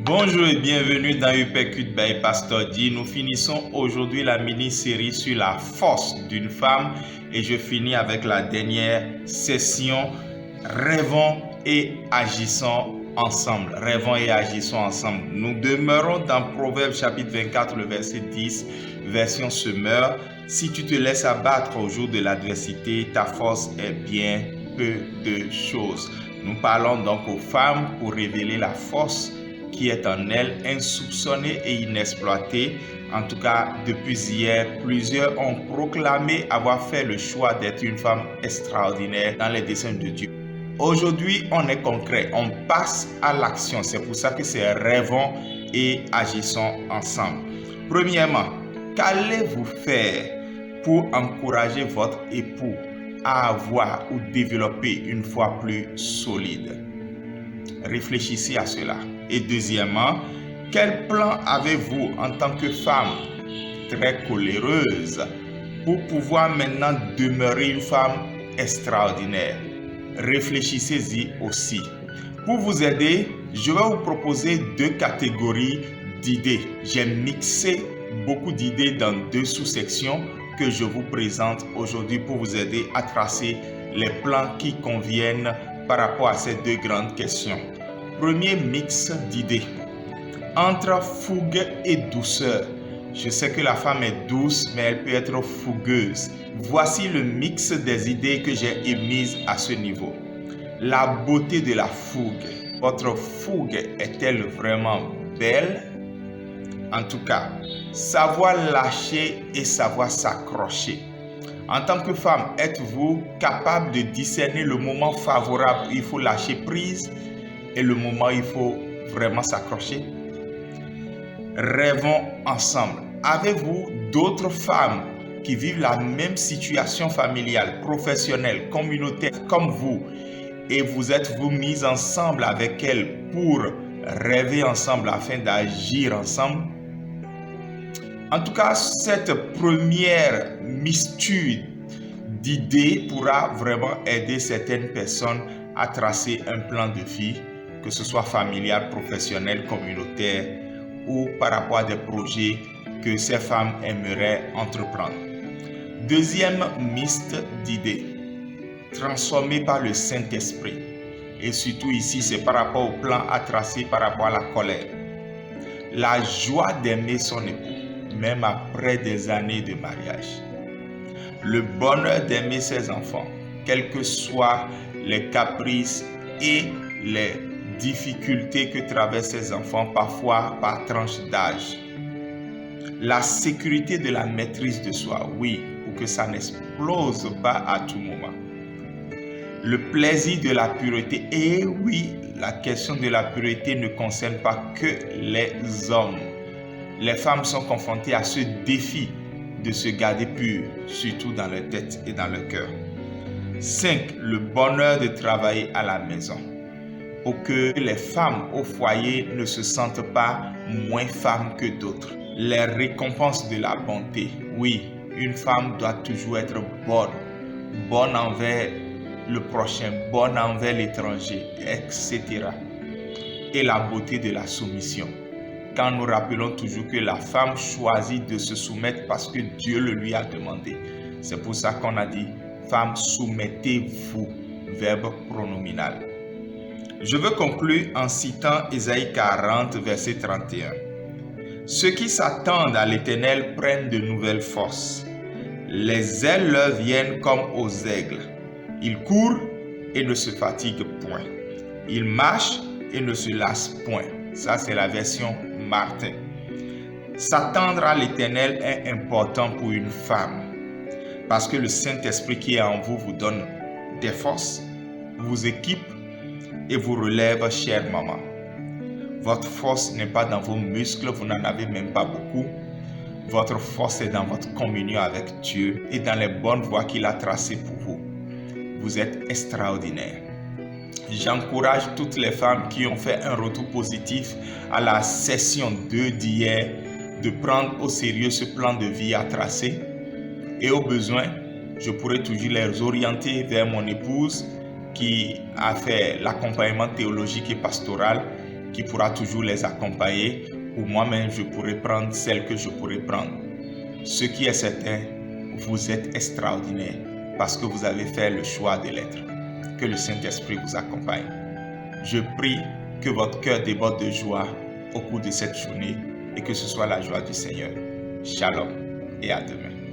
Bonjour et bienvenue dans Uppercut by Pastor D. Nous finissons aujourd'hui la mini-série sur la force d'une femme et je finis avec la dernière session. Rêvons et agissons ensemble. Rêvons et agissons ensemble. Nous demeurons dans Proverbes chapitre 24, le verset 10, version semeur. Si tu te laisses abattre au jour de l'adversité, ta force est bien peu de choses. Nous parlons donc aux femmes pour révéler la force qui est en elles, insoupçonnée et inexploitée. En tout cas, depuis hier, plusieurs ont proclamé avoir fait le choix d'être une femme extraordinaire dans les desseins de Dieu. Aujourd'hui, on est concret, on passe à l'action. C'est pour ça que c'est rêvons et agissons ensemble. Premièrement, qu'allez-vous faire pour encourager votre époux à avoir ou développer une foi plus solide? Réfléchissez à cela. Et deuxièmement, quel plan avez-vous en tant que femme très coléreuse pour pouvoir maintenant demeurer une femme extraordinaire? Réfléchissez-y aussi. Pour vous aider, je vais vous proposer deux catégories d'idées. J'ai mixé beaucoup d'idées dans deux sous-sections que je vous présente aujourd'hui pour vous aider à tracer les plans qui conviennent par rapport à ces deux grandes questions. Premier mix d'idées. Entre fougue et douceur. Je sais que la femme est douce, mais elle peut être fougueuse. Voici le mix des idées que j'ai émises à ce niveau. La beauté de la fougue. Votre fougue est-elle vraiment belle? En tout cas, savoir lâcher et savoir s'accrocher. En tant que femme, êtes-vous capable de discerner le moment favorable où il faut lâcher prise et le moment où il faut vraiment s'accrocher? Rêvons ensemble. Avez-vous d'autres femmes qui vivent la même situation familiale, professionnelle, communautaire comme vous et vous êtes-vous mis ensemble avec elles pour rêver ensemble afin d'agir ensemble? En tout cas, cette première mixture d'idées pourra vraiment aider certaines personnes à tracer un plan de vie, que ce soit familial, professionnel, communautaire ou par rapport à des projets que ces femmes aimeraient entreprendre. Deuxième mixte d'idées, transformé par le Saint-Esprit. Et surtout ici, c'est par rapport au plan à tracer par rapport à la colère. La joie d'aimer son époux, même après des années de mariage. Le bonheur d'aimer ses enfants, quels que soient les caprices et les difficultés que traversent ses enfants, parfois par tranche d'âge. La sécurité de la maîtrise de soi, oui, pour que ça n'explose pas à tout moment. Le plaisir de la pureté, et oui, la question de la pureté ne concerne pas que les hommes. Les femmes sont confrontées à ce défi de se garder pures, surtout dans leur tête et dans leur cœur. 5. Le bonheur de travailler à la maison. Pour que les femmes au foyer ne se sentent pas moins femmes que d'autres. Les récompenses de la bonté. Oui, une femme doit toujours être bonne. Bonne envers le prochain, bonne envers l'étranger, etc. Et la beauté de la soumission. Quand nous rappelons toujours que la femme choisit de se soumettre parce que Dieu le lui a demandé. C'est pour ça qu'on a dit, femme, soumettez-vous, verbe pronominal. Je veux conclure en citant Ésaïe 40, verset 31. Ceux qui s'attendent à l'Éternel prennent de nouvelles forces. Les ailes leur viennent comme aux aigles. Ils courent et ne se fatiguent point. Ils marchent et ne se lassent point. Ça, c'est la version Martin. S'attendre à l'Éternel est important pour une femme parce que le Saint-Esprit qui est en vous vous donne des forces, vous équipe et vous relève, chère maman. Votre force n'est pas dans vos muscles, vous n'en avez même pas beaucoup. Votre force est dans votre communion avec Dieu et dans les bonnes voies qu'il a tracées pour vous. Vous êtes extraordinaire. J'encourage toutes les femmes qui ont fait un retour positif à la session 2 d'hier de prendre au sérieux ce plan de vie à tracer et au besoin, je pourrais toujours les orienter vers mon épouse qui a fait l'accompagnement théologique et pastoral qui pourra toujours les accompagner, ou moi-même je pourrai prendre celle que je pourrai prendre. Ce qui est certain, vous êtes extraordinaire parce que vous avez fait le choix de l'être. Que le Saint-Esprit vous accompagne. Je prie que votre cœur déborde de joie au cours de cette journée et que ce soit la joie du Seigneur. Shalom et à demain.